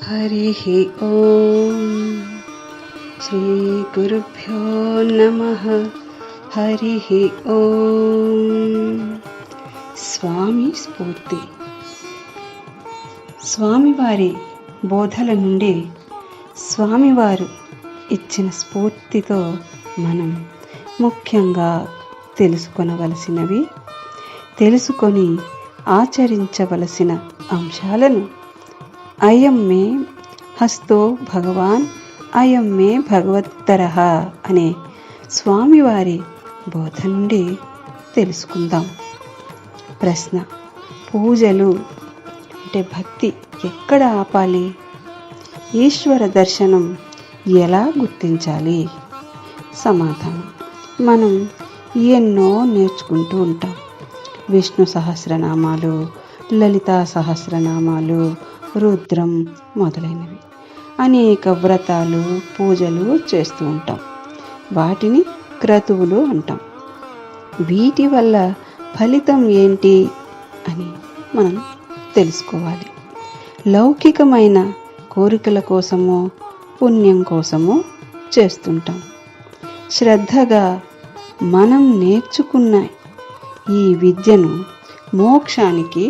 హరిః ఓం శ్రీ గురుభ్యో నమః. హరిః ఓం. స్వామి స్ఫూర్తి. స్వామివారి బోధల నుండి స్వామివారు ఇచ్చిన స్ఫూర్తితో మనం ముఖ్యంగా తెలుసుకొని ఆచరించవలసిన అంశాలను అయం మే హస్తో భగవాన్ అయం మే భగవత్తరః అనే స్వామివారి బోధ నుండి తెలుసుకుందాం. ప్రశ్న: పూజలు అంటే భక్తి ఎక్కడ ఆపాలి? ఈశ్వర దర్శనం ఎలా గుర్తించాలి? సమాధానం: మనం ఎన్నో నేర్చుకుంటూ ఉంటాం. విష్ణు సహస్రనామాలు, లలితా సహస్రనామాలు, రుద్రం మొదలైనవి అనేక వ్రతాలు, పూజలు చేస్తూ ఉంటాం. వాటిని క్రతువులు అంటాం. వీటి వల్ల ఫలితం ఏంటి అని మనం తెలుసుకోవాలి. లౌకికమైన కోరికల కోసమో పుణ్యం కోసమో చేస్తుంటాం. శ్రద్ధగా మనం నేర్చుకున్న ఈ విద్యను మోక్షానికి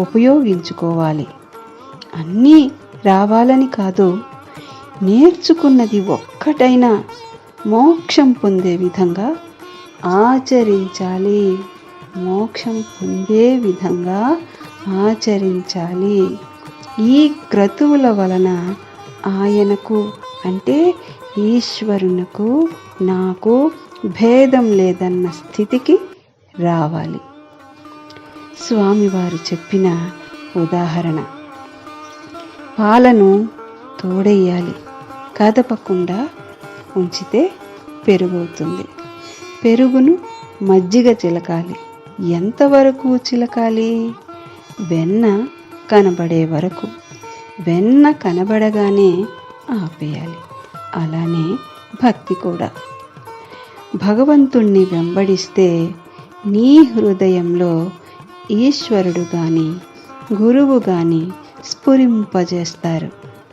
ఉపయోగించుకోవాలి. అన్నీ రావాలని కాదు, నేర్చుకున్నది ఒక్కటైనా మోక్షం పొందే విధంగా ఆచరించాలి. ఈ క్రతువుల వలన ఆయనకు అంటే ఈశ్వరునకు నాకు భేదం లేదన్న స్థితికి రావాలి. స్వామివారు చెప్పిన ఉదాహరణ: పాలను తోడేయాలి, కదపకుండా ఉంచితే పెరుగవుతుంది. పెరుగును మజ్జిగ చిలకాలి. ఎంతవరకు చిలకాలి? వెన్న కనబడే వరకు. వెన్న కనబడగానే ఆపేయాలి. అలానే భక్తి కూడా. భగవంతుణ్ణి వెంబడిస్తే నీ హృదయంలో ఈశ్వరుడు గాని గురువు గాని స్ఫురింపజేస్తారు.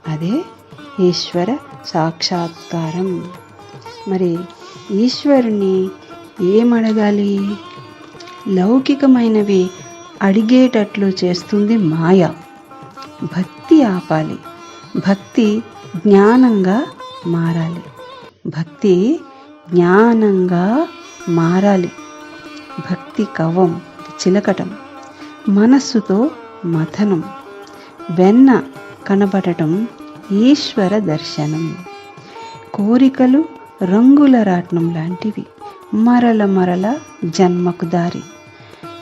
అదే ఈశ్వర సాక్షాత్కారం. మరి ఈశ్వరుని ఏమడగాలి? లౌకికమైనవి అడిగేటట్లు చేస్తుంది మాయ. భక్తి ఆపాలి. భక్తి జ్ఞానంగా మారాలి. భక్తి కవ్వం చిలకటం, మనస్సుతో మథనం, వెన్న కనబడటం ఈశ్వర దర్శనం. కోరికలు రంగుల రాట్నం లాంటివి, మరల జన్మకు దారి.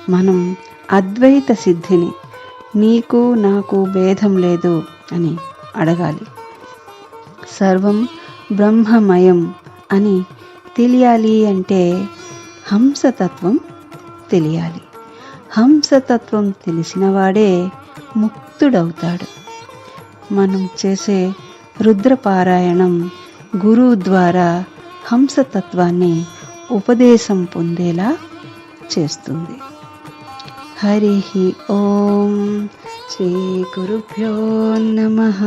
మనం అద్వైత సిద్ధిని, నీకు నాకు భేదం లేదు అని అడగాలి. సర్వం బ్రహ్మమయం అని తెలియాలి అంటే హంసతత్వం తెలియాలి. హంసతత్వం తెలిసినవాడే ముక్తుడవుతాడు. మనం చేసే రుద్రపారాయణం గురువు ద్వారా హంసతత్వాన్ని ఉపదేశం పొందేలా చేస్తుంది. హరిః ఓం. శ్రీ గురుభ్యో నమః.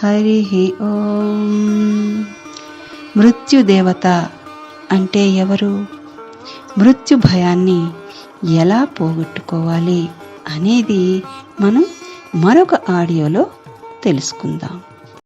హరిః ఓం. మృత్యుదేవత అంటే ఎవరు? మృత్యు భయాన్ని ఎలా పోగొట్టుకోవాలి అనేది మనం మరొక ఆడియోలో తెలుసుకుందాం.